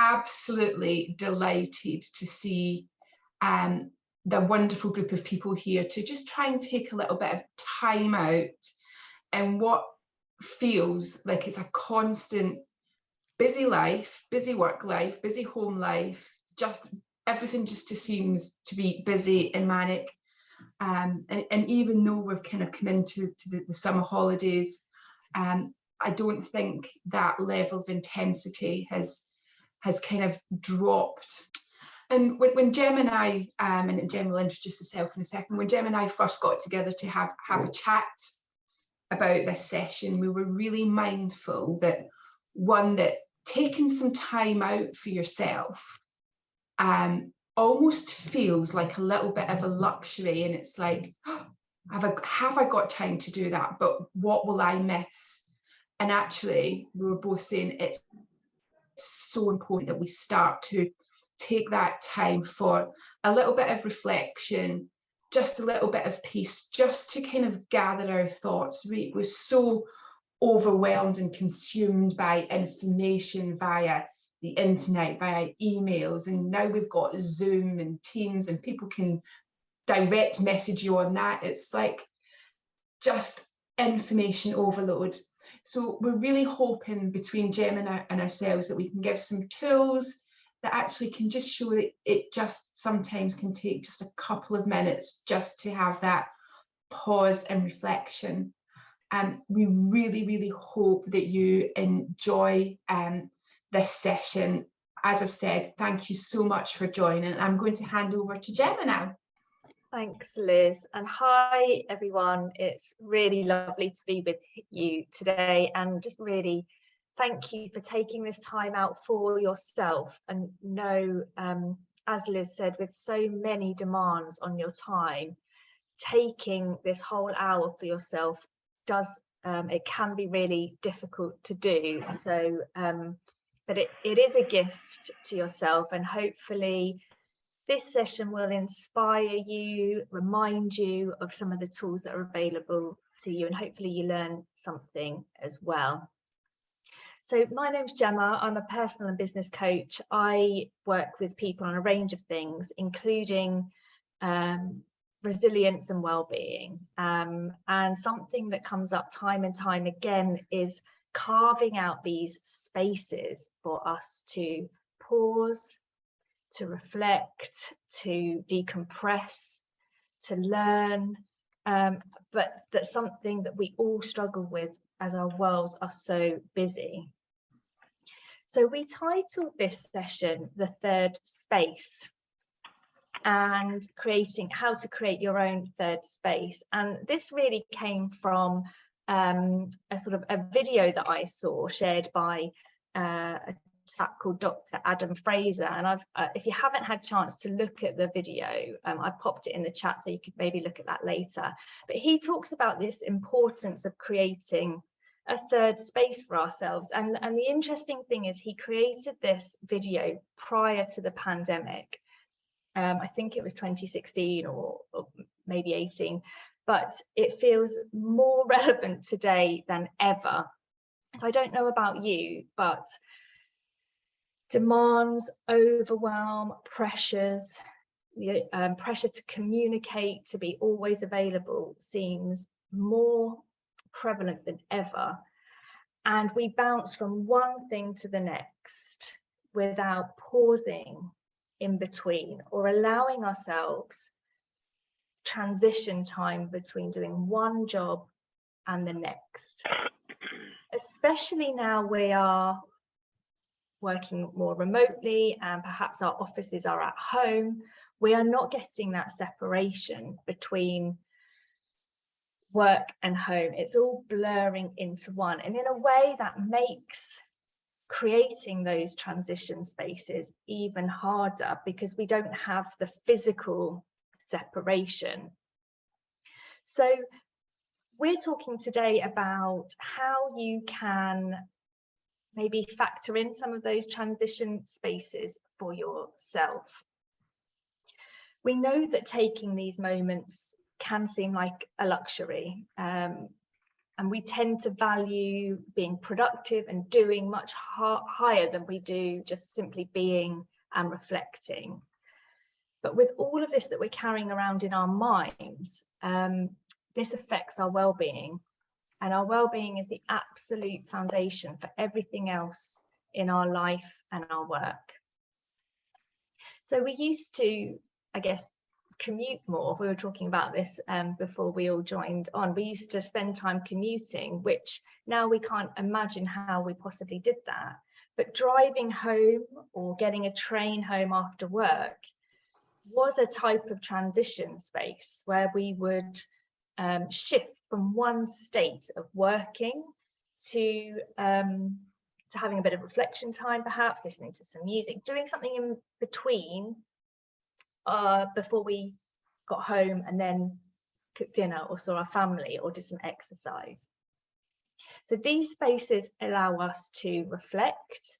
absolutely delighted to see the wonderful group of people here to just try and take a little bit of time out in what feels like it's a constant busy life, busy work life, busy home life, just everything just seems to be busy and manic. And even though we've kind of come into the summer holidays, I don't think that level of intensity has kind of dropped. And when Gemma and I, and Gemma will introduce herself in a second, when Gemma and I first got together to have a chat about this session, we were really mindful that, one, that taking some time out for yourself almost feels like a little bit of a luxury, and it's like, oh, have I got time to do that, but what will I miss? And actually, we were both saying it's so important that we start to take that time for a little bit of reflection, just a little bit of peace, just to kind of gather our thoughts. We were so overwhelmed and consumed by information via the internet, via emails, and now we've got Zoom and Teams and people can direct message you on that. It's like just information overload. So we're really hoping between Gemma and ourselves that we can give some tools that actually can just show that it just sometimes can take just a couple of minutes just to have that pause and reflection. We really, really hope that you enjoy this session. As I've said, thank you so much for joining. I'm going to hand over to Gemma now. Thanks, Liz, and hi everyone. It's really lovely to be with you today, and just really thank you for taking this time out for yourself. And know, as Liz said, with so many demands on your time, taking this whole hour for yourself it can be really difficult to do. So but it is a gift to yourself, and hopefully this session will inspire you, remind you of some of the tools that are available to you, and hopefully you learn something as well. So my name's Gemma. I'm a personal and business coach. I work with people on a range of things, including resilience and well-being. And something that comes up time and time again is carving out these spaces for us to pause, to reflect, to decompress, to learn, but that's something that we all struggle with as our worlds are so busy. So we titled this session The Third Space, and how to create your own third space. And this really came from a sort of a video that I saw shared by a chap called Dr. Adam Fraser, and if you haven't had a chance to look at the video, I popped it in the chat so you could maybe look at that later. But he talks about this importance of creating a third space for ourselves, and the interesting thing is he created this video prior to the pandemic. I think it was 2016 or maybe 18, but it feels more relevant today than ever. So I don't know about you, but demands, overwhelm, pressures, the pressure to communicate, to be always available seems more prevalent than ever. And we bounce from one thing to the next without pausing in between or allowing ourselves transition time between doing one job and the next. Especially now we are working more remotely and perhaps our offices are at home, we are not getting that separation between work and home. It's all blurring into one, and in a way that makes creating those transition spaces even harder because we don't have the physical separation. So we're talking today about how you can maybe factor in some of those transition spaces for yourself. We know that taking these moments can seem like a luxury, and And we tend to value being productive and doing much higher than we do just simply being and reflecting. But with all of this that we're carrying around in our minds, this affects our well-being. And our well-being is the absolute foundation for everything else in our life and our work. So we used to, I guess, commute more. We were talking about this before we all joined on. We used to spend time commuting, which now we can't imagine how we possibly did that. But driving home or getting a train home after work was a type of transition space where we would shift from one state of working to having a bit of reflection time, perhaps listening to some music, doing something in between before we got home and then cooked dinner or saw our family or did some exercise. So these spaces allow us to reflect,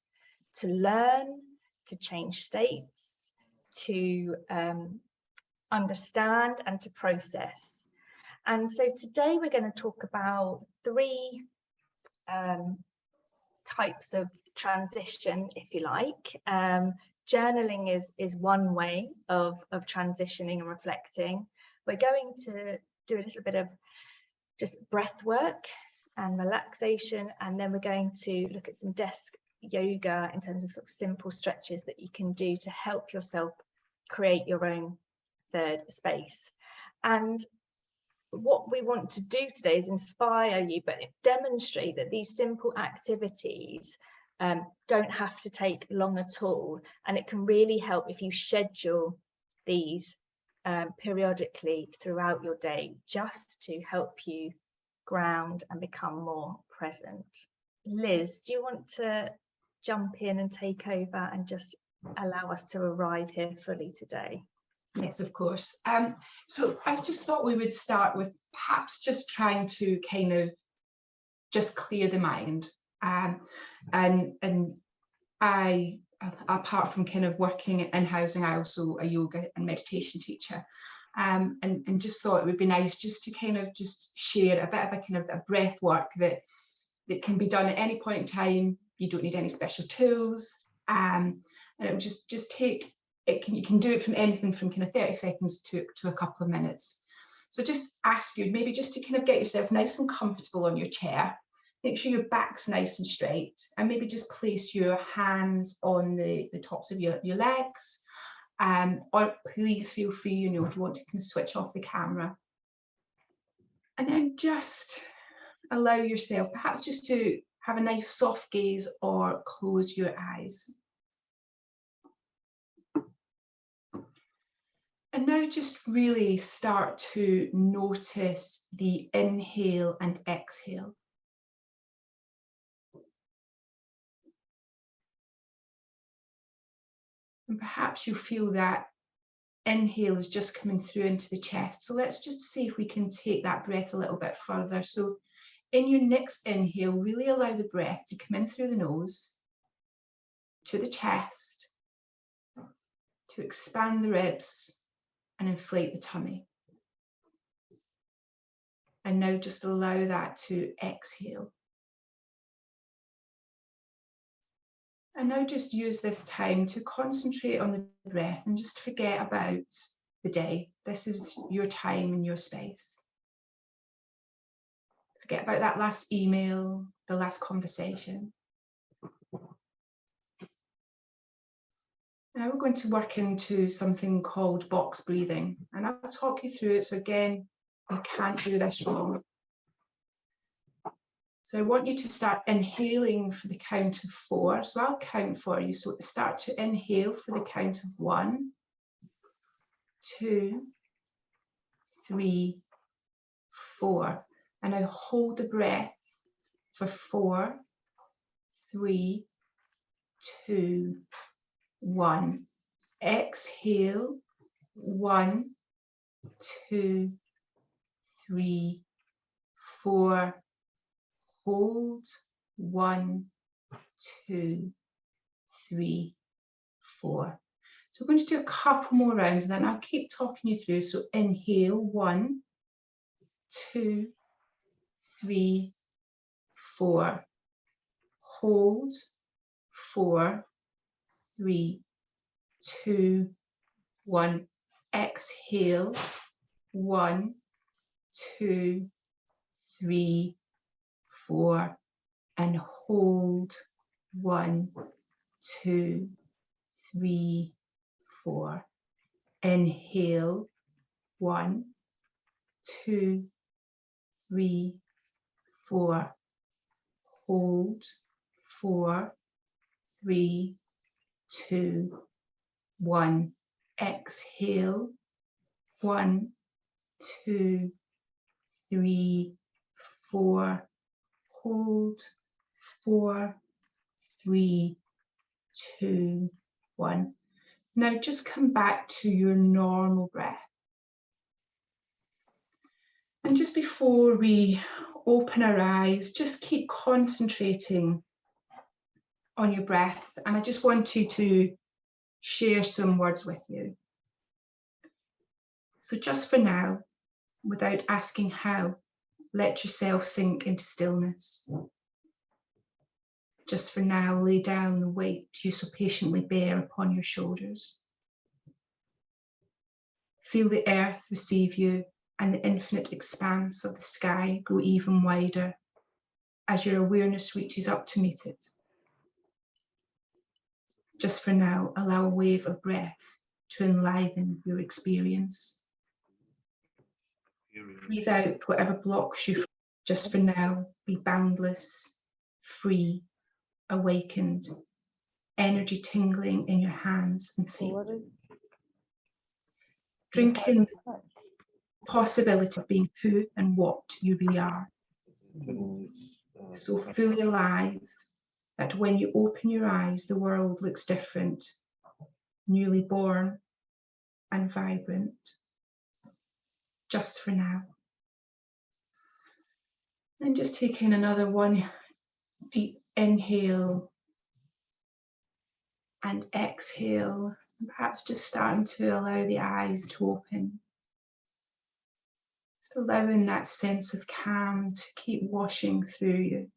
to learn, to change states, to understand and to process. And so today we're going to talk about three types of transition, if you like. Journaling is one way of transitioning and reflecting. We're going to do a little bit of just breath work and relaxation, and then we're going to look at some desk yoga in terms of sort of simple stretches that you can do to help yourself create your own third space. And what we want to do today is inspire you, but demonstrate that these simple activities don't have to take long at all, and it can really help if you schedule these periodically throughout your day, just to help you ground and become more present. Liz, do you want to jump in and take over and just allow us to arrive here fully today? Yes, of course. So I just thought we would start with perhaps just trying to kind of just clear the mind. And I, apart from kind of working in housing, I also a yoga and meditation teacher. And just thought it would be nice just to kind of just share a bit of a kind of a breath work that can be done at any point in time. You don't need any special tools. And it would just take, you can do it from anything from kind of 30 seconds to a couple of minutes. So just ask you maybe just to kind of get yourself nice and comfortable on your chair. Make sure your back's nice and straight, and maybe just place your hands on the tops of your legs. Or please feel free, if you want to kind of switch off the camera. And then just allow yourself perhaps just to have a nice soft gaze or close your eyes. And now just really start to notice the inhale and exhale. And perhaps you feel that inhale is just coming through into the chest. So let's just see if we can take that breath a little bit further. So in your next inhale, really allow the breath to come in through the nose, to the chest, to expand the ribs and inflate the tummy. And now just allow that to exhale. And now just use this time to concentrate on the breath and just forget about the day. This is your time and your space. Forget about that last email, the last conversation. Now we're going to work into something called box breathing, and I'll talk you through it. So again, you can't do this wrong. So I want you to start inhaling for the count of 4. So I'll count for you. So start to inhale for the count of 1, 2, 3, 4. And now hold the breath for 4, 3, 2, 1. Exhale, 1, 2, 3, 4. Hold, 1, 2, 3, 4. So we're going to do a couple more rounds and then I'll keep talking you through. So inhale, 1, 2, 3, 4. Hold. 4, 3, 2, 1. Exhale. 1, 2, 3, 4. And hold. 1, 2, 3, 4. Inhale. 1, 2, 3, 4. Hold. 4, 3, 2, 1. Exhale. 1, 2, 3, 4. Hold. 4, 3, 2, 1. Now just come back to your normal breath. And just before we open our eyes, just keep concentrating on your breath. And I just wanted to share some words with you. So just for now, without asking how, let yourself sink into stillness. Just for now, lay down the weight you so patiently bear upon your shoulders. Feel the earth receive you and the infinite expanse of the sky grow even wider as your awareness reaches up to meet it. Just for now, allow a wave of breath to enliven your experience. Breathe out whatever blocks you. Just for now, be boundless, free, awakened, energy tingling in your hands and feet. Drink in the possibility of being who and what you really are. So fully alive that when you open your eyes, the world looks different, newly born and vibrant. Just for now. And just take in another one deep inhale and exhale, perhaps just starting to allow the eyes to open. Just allowing that sense of calm to keep washing through you.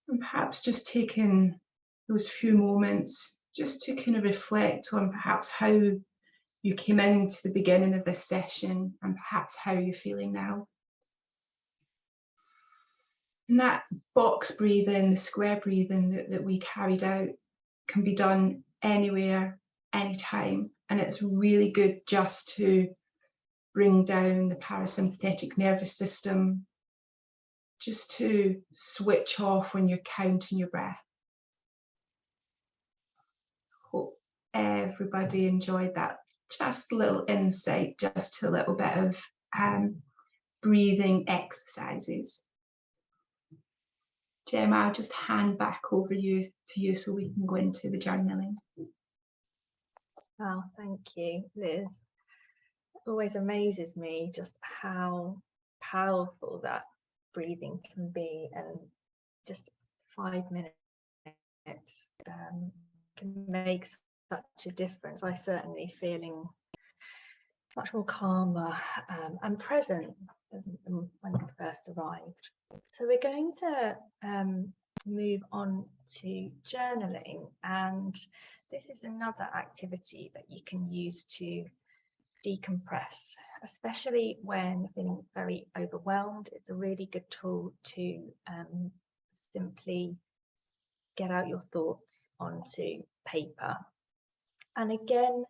And perhaps just taking those few moments just to kind of reflect on perhaps how you came into the beginning of this session and perhaps how you're feeling now. And that box breathing, the square breathing that we carried out can be done anywhere, anytime. And it's really good just to bring down the parasympathetic nervous system, just to switch off when you're counting your breath. Hope everybody enjoyed that. Just a little insight, just a little bit of breathing exercises. Gemma, I'll just hand back over to you so we can go into the journaling. Oh, thank you, Liz. It always amazes me just how powerful that breathing can be, and just 5 minutes can make such a difference. I certainly feeling much more calmer and present than when I first arrived. So we're going to move on to journaling, and this is another activity that you can use to decompress, especially when feeling very overwhelmed. It's a really good tool to simply get out your thoughts onto paper. And again,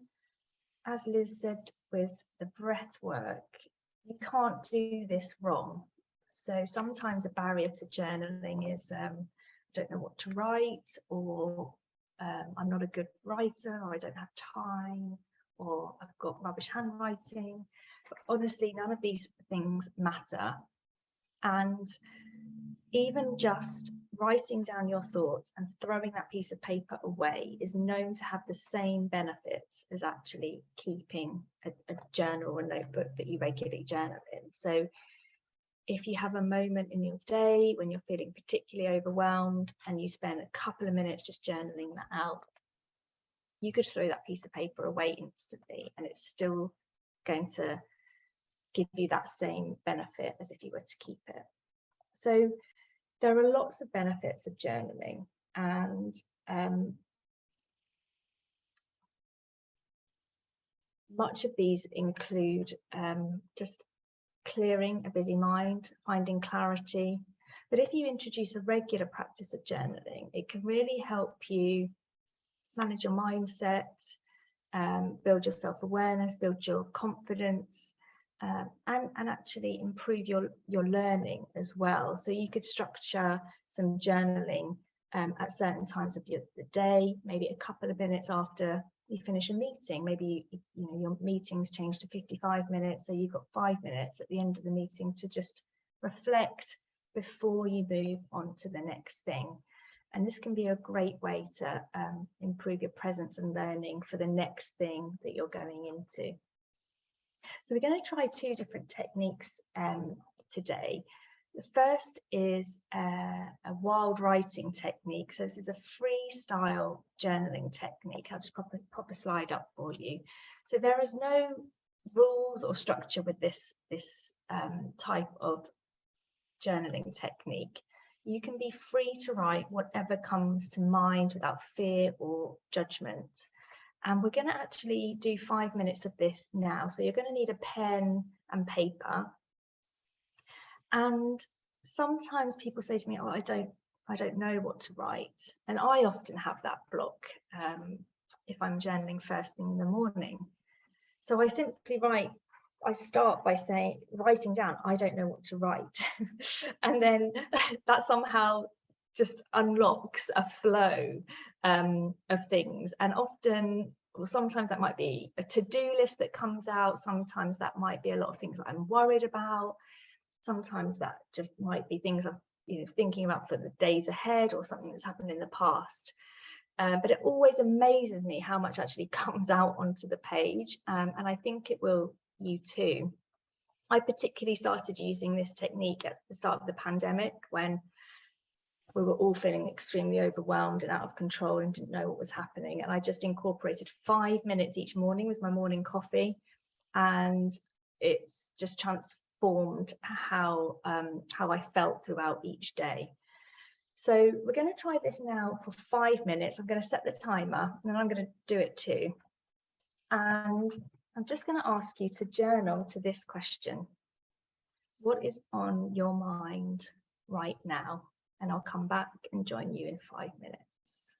as Liz said with the breath work, you can't do this wrong. So sometimes a barrier to journaling is I don't know what to write, or I'm not a good writer, or I don't have time, or I've got rubbish handwriting. But honestly, none of these things matter. And even just writing down your thoughts and throwing that piece of paper away is known to have the same benefits as actually keeping a journal or notebook that you regularly journal in. So if you have a moment in your day when you're feeling particularly overwhelmed and you spend a couple of minutes just journaling that out, you could throw that piece of paper away instantly and it's still going to give you that same benefit as if you were to keep it. So there are lots of benefits of journaling, and much of these include just clearing a busy mind, finding clarity. But if you introduce a regular practice of journaling, it can really help you manage your mindset, build your self-awareness, build your confidence, and actually improve your learning as well. So you could structure some journaling at certain times of the day, maybe a couple of minutes after you finish a meeting. Maybe your meetings change to 55 minutes, so you've got 5 minutes at the end of the meeting to just reflect before you move on to the next thing. And this can be a great way to improve your presence and learning for the next thing that you're going into. So we're going to try 2 different techniques today. The first is a wild writing technique. So this is a freestyle journaling technique. I'll just pop a slide up for you. So there is no rules or structure with this type of journaling technique. You can be free to write whatever comes to mind without fear or judgment. And we're going to actually do 5 minutes of this now. So you're going to need a pen and paper. And sometimes people say to me, oh, I don't know what to write. And I often have that block if I'm journaling first thing in the morning. So I simply start by writing down, I don't know what to write. And then that somehow just unlocks a flow of things. And often, well, sometimes that might be a to-do list that comes out. Sometimes that might be a lot of things that I'm worried about. Sometimes that just might be things I'm thinking about for the days ahead, or something that's happened in the past. But it always amazes me how much actually comes out onto the page, and I think it will you too. I particularly started using this technique at the start of the pandemic, when we were all feeling extremely overwhelmed and out of control and didn't know what was happening. And I just incorporated 5 minutes each morning with my morning coffee, and it's just transformed how I felt throughout each day. So we're going to try this now for 5 minutes. I'm going to set the timer, and then I'm going to do it too. And I'm just going to ask you to journal to this question. What is on your mind right now? And I'll come back and join you in 5 minutes.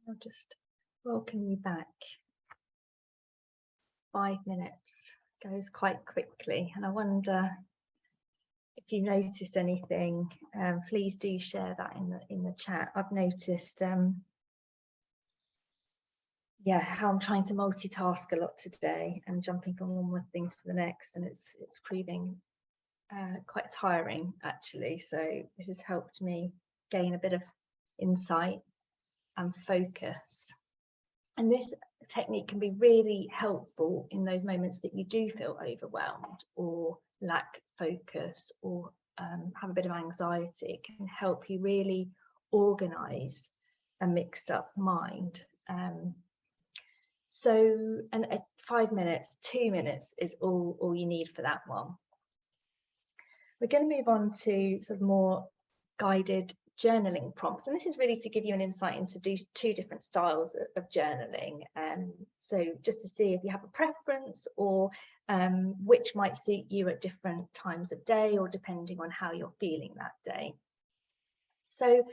I'll just welcome you back. 5 minutes goes quite quickly, and I wonder if you noticed anything. Please do share that in the chat. I've noticed yeah, how I'm trying to multitask a lot today and jumping from one thing to the next, and it's proving quite tiring actually. So this has helped me gain a bit of insight and focus. And this technique can be really helpful in those moments that you do feel overwhelmed or lack focus or have a bit of anxiety. It can help you really organize a mixed up mind. So, and 5 minutes, 2 minutes is all you need for that one. We're going to move on to sort of more guided journaling prompts, and this is really to give you an insight into two different styles of journaling. So just to see if you have a preference or which might suit you at different times of day or depending on how you're feeling that day. So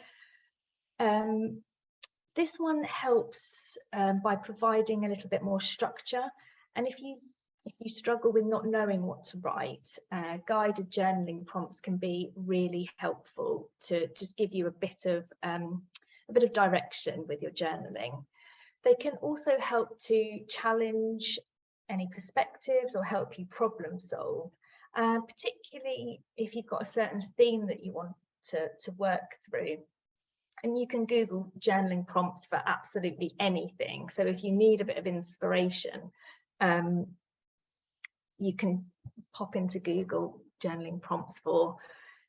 this one helps by providing a little bit more structure, and if you struggle with not knowing what to write, guided journaling prompts can be really helpful to just give you a bit of direction with your journaling. They can also help to challenge any perspectives or help you problem solve, particularly if you've got a certain theme that you want to work through. And you can Google journaling prompts for absolutely anything. So if you need a bit of inspiration, you can pop into Google journaling prompts for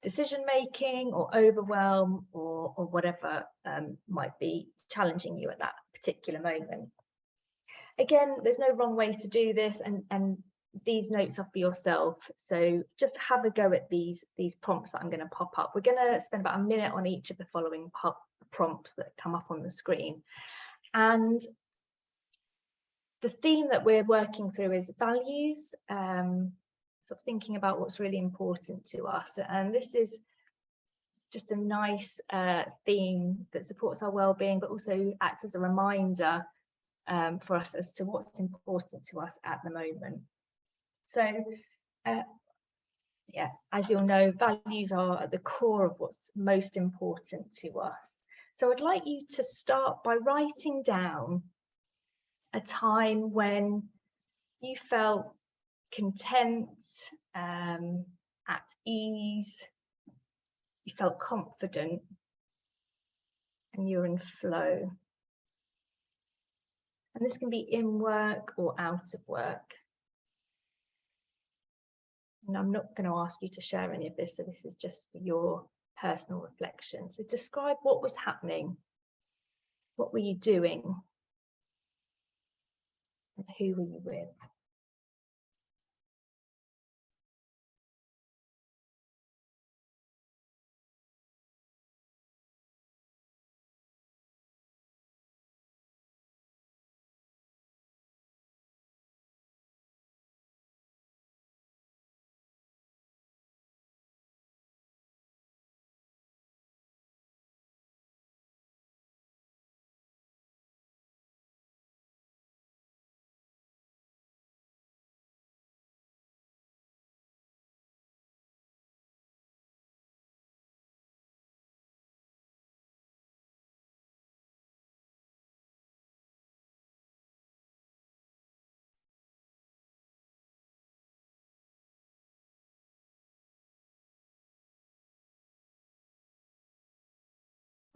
decision making or overwhelm or whatever might be challenging you at that particular moment. Again, there's no wrong way to do this, and these notes are for yourself. So just have a go at these prompts that I'm going to pop up. We're going to spend about a minute on each of the following prompts that come up on the screen. And the theme that we're working through is values, sort of thinking about what's really important to us. And this is just a nice theme that supports our well-being, but also acts as a reminder for us as to what's important to us at the moment. So yeah, as you'll know, values are at the core of what's most important to us. So I'd like you to start by writing down a time when you felt content, at ease, you felt confident, and you're in flow. And this can be in work or out of work. And I'm not going to ask you to share any of this, so this is just for your personal reflection. So describe what was happening, what were you doing, and who were you with?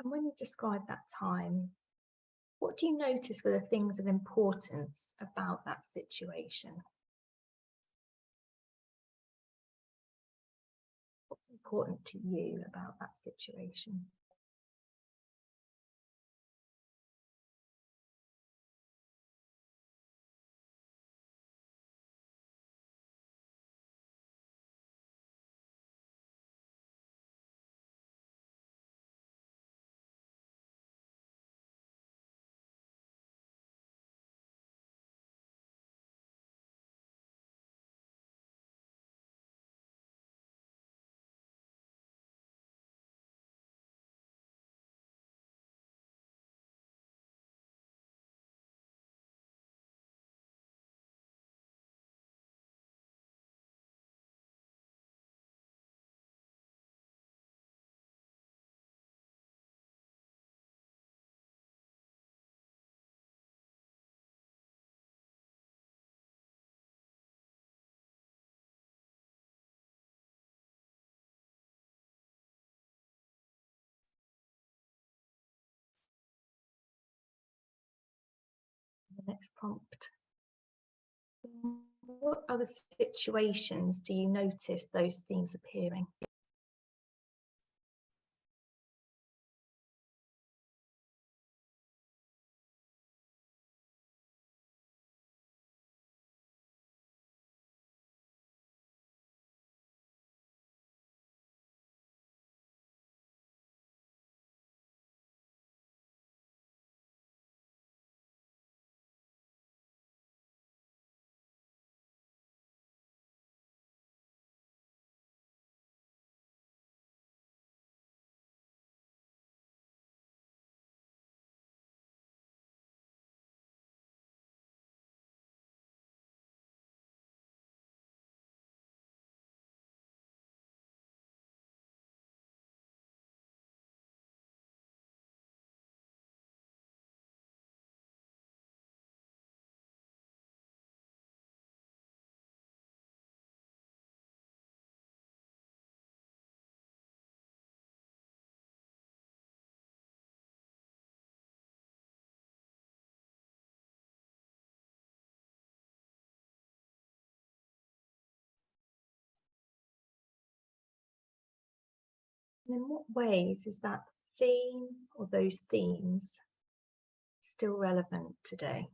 And when you describe that time, what do you notice were the things of importance about that situation? What's important to you about that situation? next prompt. What other situations do you notice those themes appearing? And in what ways is that theme or those themes still relevant today?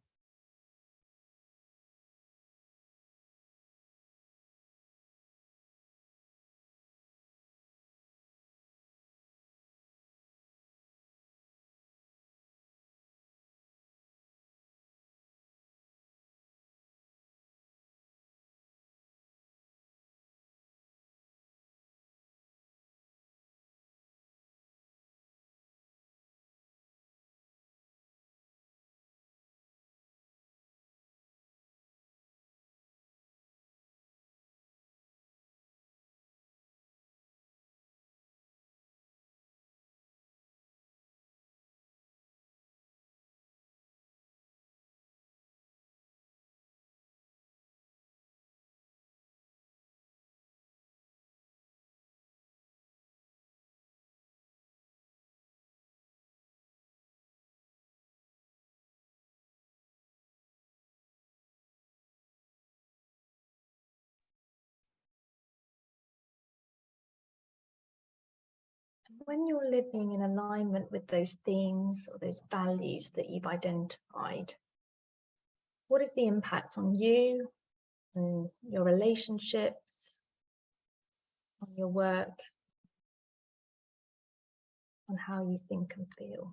When you're living in alignment with those themes or those values that you've identified, what is the impact on you and your relationships, on your work, on how you think and feel?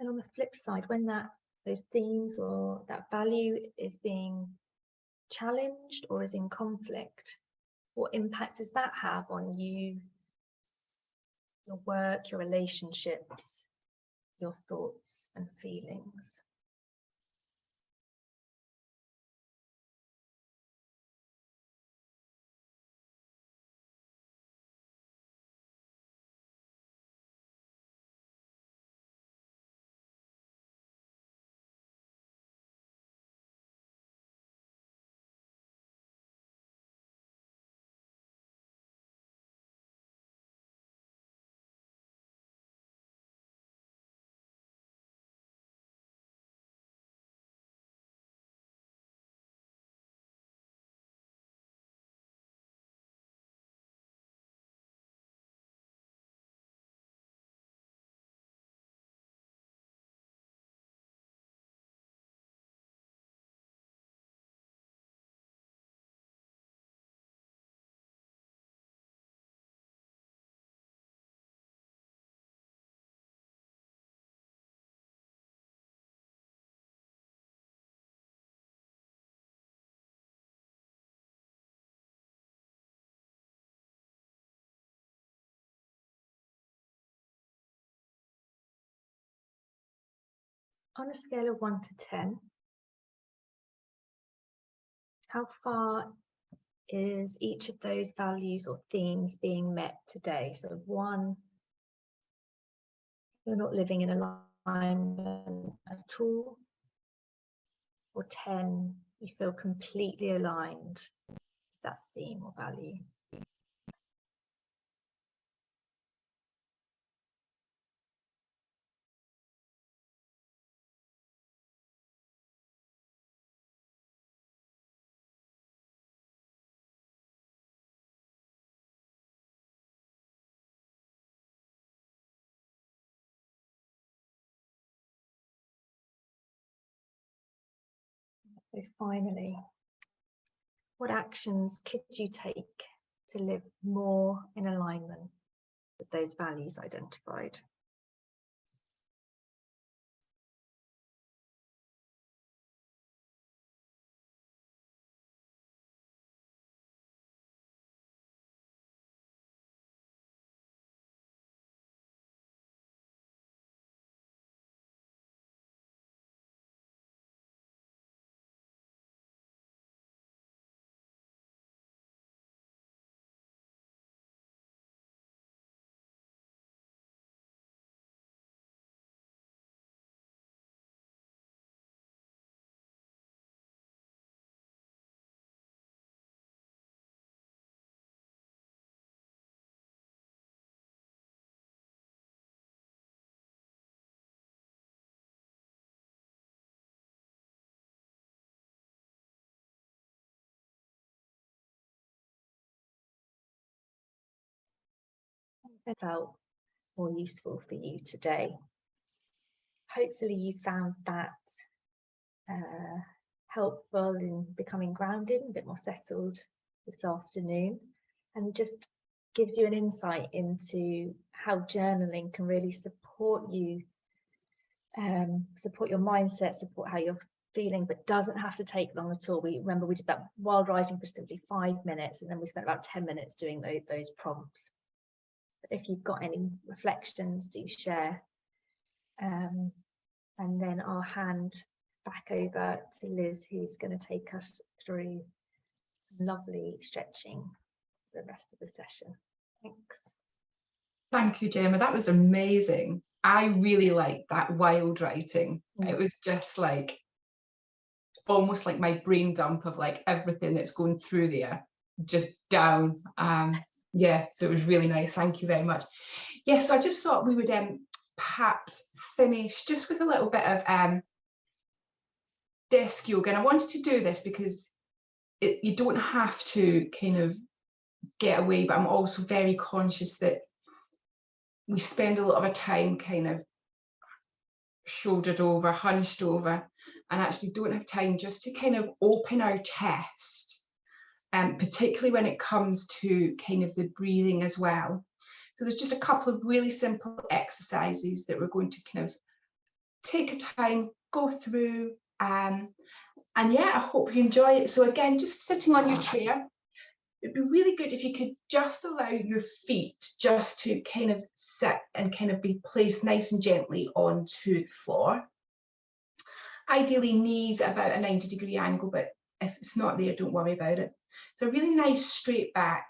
And on the flip side, when those themes or that value is being challenged or is in conflict, what impact does that have on you, your work, your relationships, your thoughts and feelings? on a scale of 1 to 10, how far is each of those values or themes being met today? So 1, you're not living in alignment at all, or 10, you feel completely aligned with that theme or value. So finally, what actions could you take to live more in alignment with those values identified? It felt more useful for you today. Hopefully you found that helpful in becoming grounded and a bit more settled this afternoon, and just gives you an insight into how journaling can really support you, support your mindset, support how you're feeling, but doesn't have to take long at all. We did that while writing for simply 5 minutes, and then we spent about 10 minutes doing those prompts. But if you've got any reflections, do share. And then I'll hand back over to Liz, who's going to take us through some lovely stretching for the rest of the session. Thanks. Thank you, Gemma. That was amazing. I really liked that wild writing. It was just like almost like my brain dump of like everything that's going through there, just down. Yeah, so it was really nice. Thank you very much. Yeah, so I just thought we would perhaps finish just with a little bit of desk yoga. And I wanted to do this because you don't have to kind of get away, but I'm also very conscious that we spend a lot of our time kind of shouldered over, hunched over, and actually don't have time just to kind of open our chest, particularly when it comes to kind of the breathing as well. So there's just a couple of really simple exercises that we're going to kind of take our time, go through, and yeah, I hope you enjoy it. So again, just sitting on your chair, it'd be really good if you could just allow your feet just to kind of sit and kind of be placed nice and gently onto the floor. Ideally knees at about a 90-degree angle, but if it's not there, don't worry about it. So really nice straight back.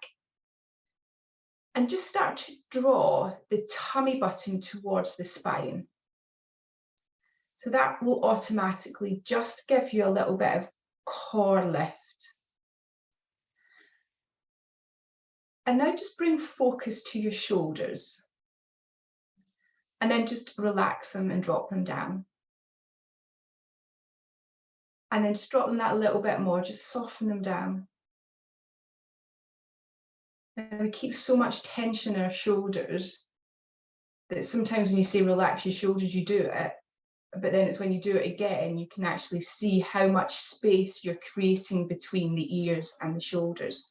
And just start to draw the tummy button towards the spine. So that will automatically just give you a little bit of core lift. And now just bring focus to your shoulders. And then just relax them and drop them down. And then just drop them that a little bit more, just soften them down. And we keep so much tension in our shoulders that sometimes when you say relax your shoulders, you do it. But then it's when you do it again, you can actually see how much space you're creating between the ears and the shoulders.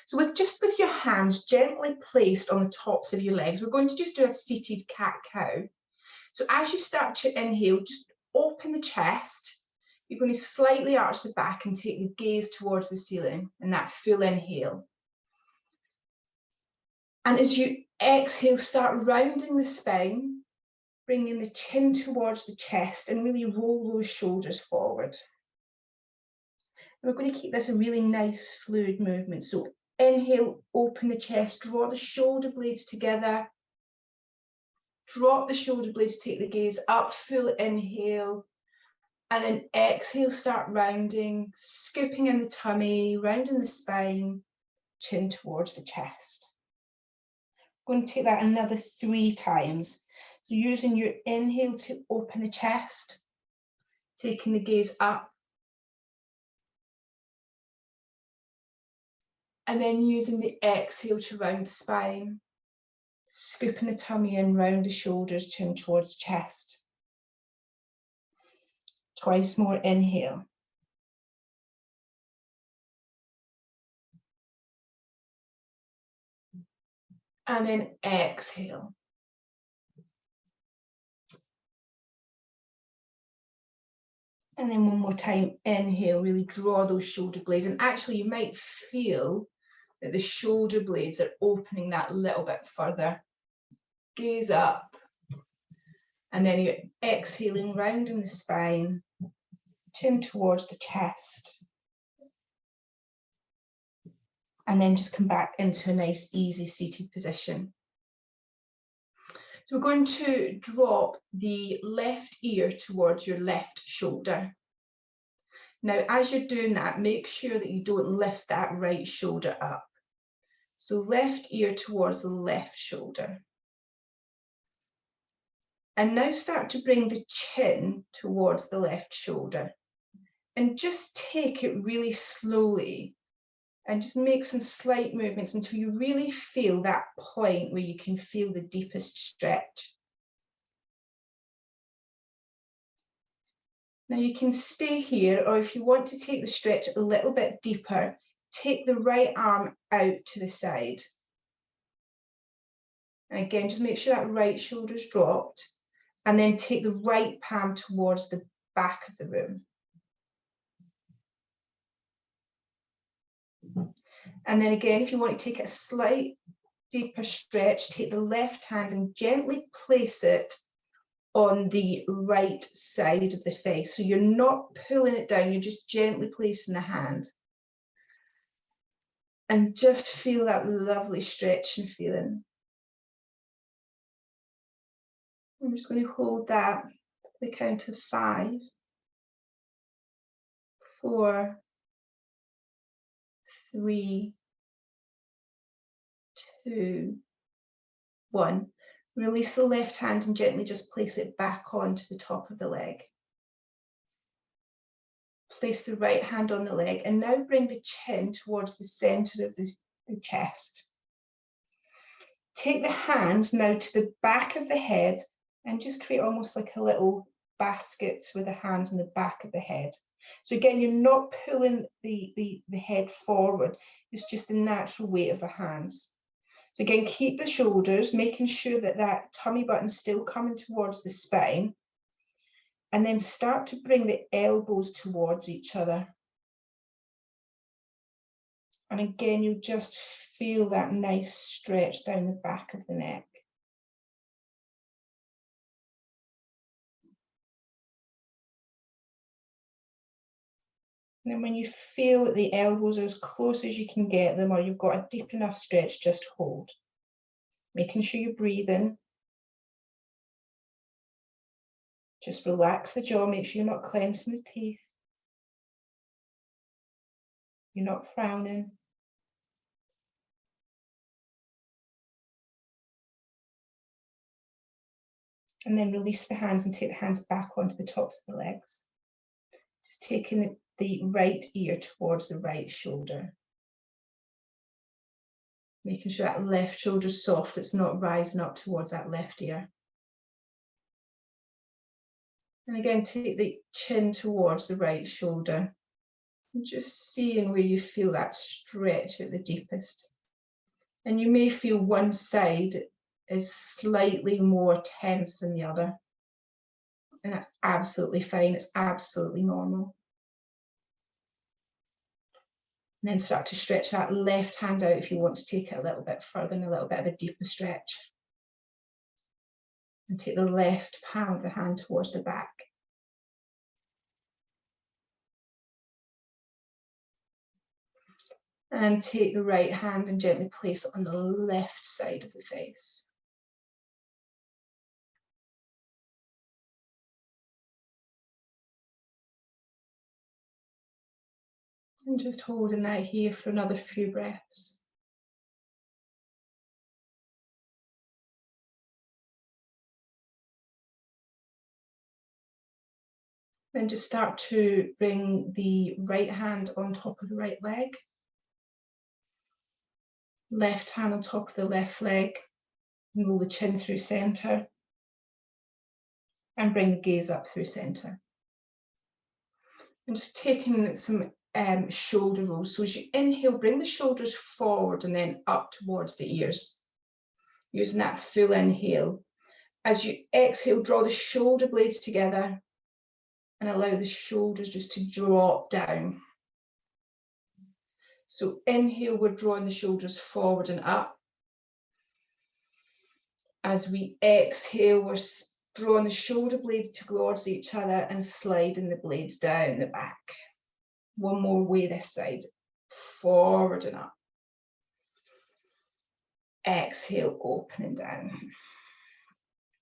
So with your hands gently placed on the tops of your legs, we're going to just do a seated cat-cow. So as you start to inhale, just open the chest. You're going to slightly arch the back and take the gaze towards the ceiling and that full inhale. And as you exhale, start rounding the spine. bringing the chin towards the chest and really roll those shoulders forward. And we're going to keep this a really nice fluid movement. So inhale, open the chest, draw the shoulder blades together. Drop the shoulder blades, take the gaze up, full inhale. And then exhale, start rounding, scooping in the tummy, rounding the spine, chin towards the chest. I'm going to take that another 3 times. So using your inhale to open the chest, taking the gaze up. And then using the exhale to round the spine, scooping the tummy in, round the shoulders, chin towards chest. Twice more, inhale. And then exhale. And then one more time, inhale, really draw those shoulder blades. And actually you might feel that the shoulder blades are opening that little bit further. Gaze up. And then you're exhaling, rounding the spine, chin towards the chest. And then just come back into a nice, easy seated position. So we're going to drop the left ear towards your left shoulder. Now, as you're doing that, make sure that you don't lift that right shoulder up. So left ear towards the left shoulder. And now start to bring the chin towards the left shoulder. And just take it really slowly. And just make some slight movements until you really feel that point where you can feel the deepest stretch. Now you can stay here, or if you want to take the stretch a little bit deeper, take the right arm out to the side. And again, just make sure that right shoulder's dropped, and then take the right palm towards the back of the room. And then again, if you want to take a slight deeper stretch, take the left hand and gently place it on the right side of the face. So you're not pulling it down, you're just gently placing the hand. And just feel that lovely stretch and feeling. I'm just going to hold that for the count of 5, 4, 3, 2, 1. Release the left hand and gently just place it back onto the top of the leg. Place the right hand on the leg and now bring the chin towards the center of the chest. Take the hands now to the back of the head and just create almost like a little basket with the hands on the back of the head. So again, you're not pulling the head forward, it's just the natural weight of the hands. So again, keep the shoulders, making sure that that tummy button's still coming towards the spine. And then start to bring the elbows towards each other. And again, you'll just feel that nice stretch down the back of the neck. And then when you feel that the elbows are as close as you can get them, or you've got a deep enough stretch, just hold. Making sure you're breathing. Just relax the jaw, make sure you're not clenching the teeth. You're not frowning. And then release the hands and take the hands back onto the tops of the legs. Just taking the right ear towards the right shoulder. Making sure that left shoulder's soft, it's not rising up towards that left ear. And again, take the chin towards the right shoulder. And just seeing where you feel that stretch at the deepest. And you may feel one side is slightly more tense than the other. And that's absolutely fine, it's absolutely normal. And then start to stretch that left hand out if you want to take it a little bit further and a little bit of a deeper stretch. And take the left palm of the hand towards the back. And take the right hand and gently place it on the left side of the face. And just holding that here for another few breaths. Then just start to bring the right hand on top of the right leg. Left hand on top of the left leg. And roll the chin through center. And bring the gaze up through center. And just taking some shoulder rolls. So as you inhale, bring the shoulders forward and then up towards the ears. Using that full inhale. As you exhale, draw the shoulder blades together and allow the shoulders just to drop down. So inhale, we're drawing the shoulders forward and up. As we exhale, we're drawing the shoulder blades towards each other and sliding the blades down the back. One more way this side, forward and up. Exhale, opening down.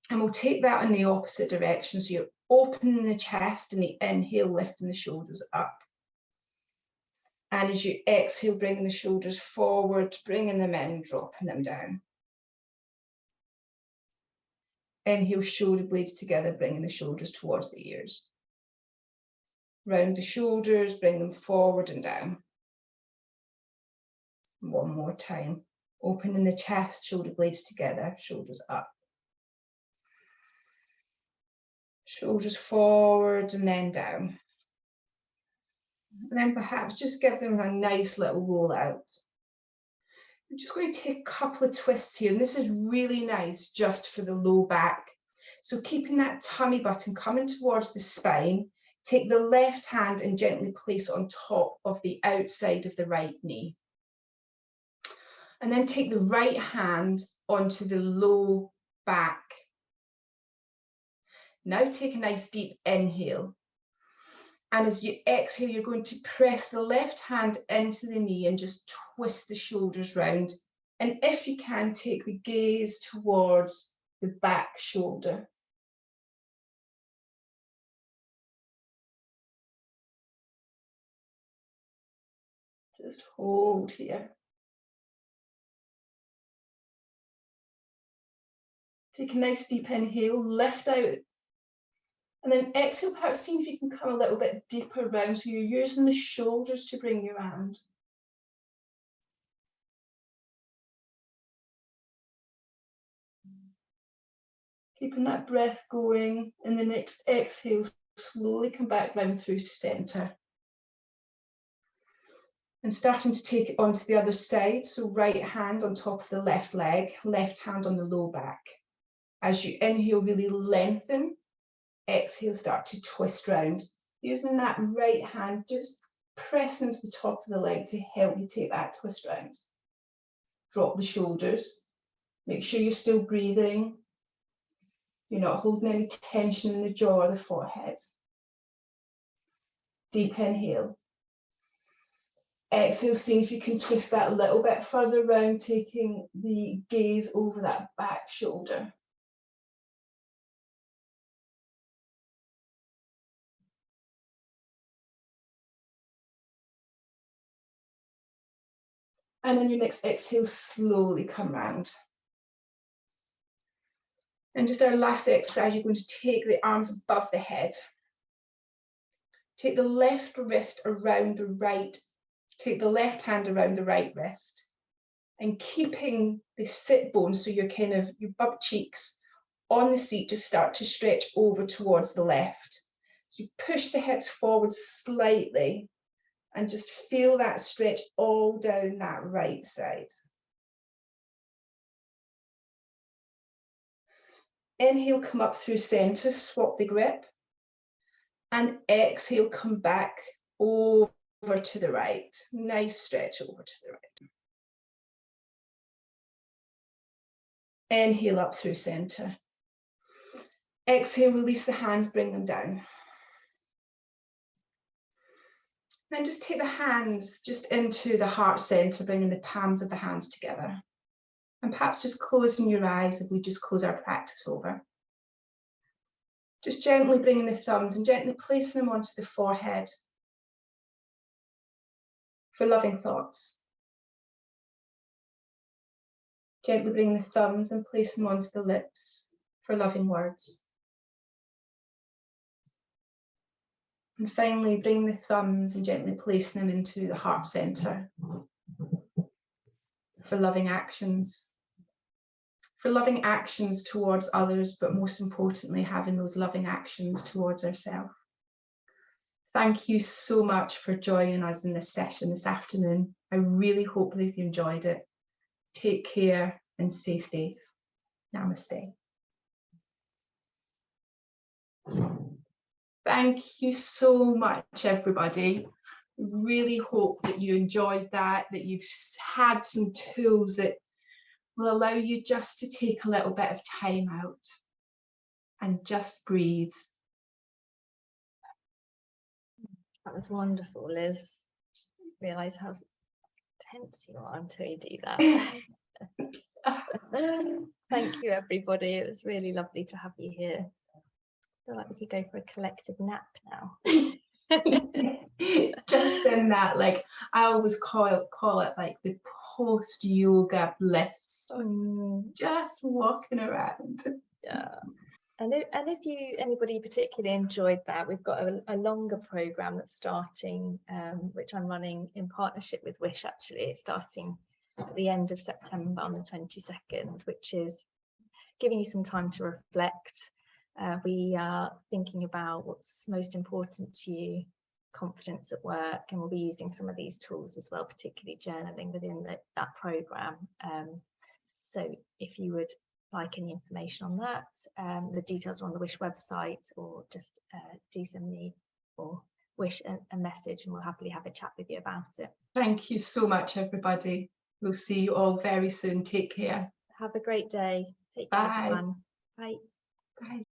And we'll take that in the opposite direction. So you're opening the chest in the inhale, lifting the shoulders up. And as you exhale, bringing the shoulders forward, bringing them in, dropping them down. Inhale, shoulder blades together, bringing the shoulders towards the ears. Round the shoulders, bring them forward and down. One more time. Opening the chest, shoulder blades together, shoulders up. Shoulders forward and then down. And then perhaps just give them a nice little roll out. I'm just going to take a couple of twists here, and this is really nice just for the low back. So keeping that tummy button coming towards the spine, take the left hand and gently place it on top of the outside of the right knee. And then take the right hand onto the low back. Now take a nice deep inhale. And as you exhale, you're going to press the left hand into the knee and just twist the shoulders round. And if you can, take the gaze towards the back shoulder. Just hold here. Take a nice deep inhale, lift out. And then exhale, perhaps see if you can come a little bit deeper round. So you're using the shoulders to bring you round. Keeping that breath going. And the next exhale, slowly come back round through to center. And starting to take it onto the other side. So right hand on top of the left leg, left hand on the low back. As you inhale, really lengthen. Exhale, start to twist round. Using that right hand, just press into the top of the leg to help you take that twist round. Drop the shoulders. Make sure you're still breathing. You're not holding any tension in the jaw or the forehead. Deep inhale. Exhale, see if you can twist that a little bit further round, taking the gaze over that back shoulder. And on your next exhale, slowly come round. And just our last exercise, you're going to take the arms above the head. Take the left wrist around the right. Take the left hand around the right wrist. And keeping the sit bones, so your butt cheeks on the seat, just start to stretch over towards the left. So you push the hips forward slightly and just feel that stretch all down that right side. Inhale, come up through center, swap the grip. And exhale, come back over to the right. Nice stretch over to the right. Inhale up through center. Exhale, release the hands, bring them down. Then just take the hands just into the heart center, bringing the palms of the hands together. And perhaps just closing your eyes if we just close our practice over. Just gently bringing the thumbs and gently placing them onto the forehead for loving thoughts. Gently bringing the thumbs and placing them onto the lips for loving words. And finally, bring the thumbs and gently placing them into the heart center for loving actions. For loving actions towards others, but most importantly, having those loving actions towards ourselves. Thank you so much for joining us in this session this afternoon. I really hope that you enjoyed it. Take care and stay safe. Namaste. Thank you so much, everybody. Really hope that you enjoyed that you've had some tools that will allow you just to take a little bit of time out and just breathe. That was wonderful, Liz. Realise how tense you are until you do that. Thank you, everybody. It was really lovely to have you here. I feel like we could go for a collective nap now. Just in that, like, I always call it like the post-yoga bliss. Just walking around. Yeah. And if anybody particularly enjoyed that, we've got a longer program that's starting, which I'm running in partnership with Wish. Actually, it's starting at the end of September on the 22nd, which is giving you some time to reflect. We are thinking about what's most important to you, confidence at work, and we'll be using some of these tools as well, particularly journaling within that program. So if you would like any information on that, the details are on the Wish website, or just do send me or Wish a message and we'll happily have a chat with you about it. Thank you so much, everybody. We'll see you all very soon. Take care. Have a great day. Take Bye. care, everyone. Bye. Bye.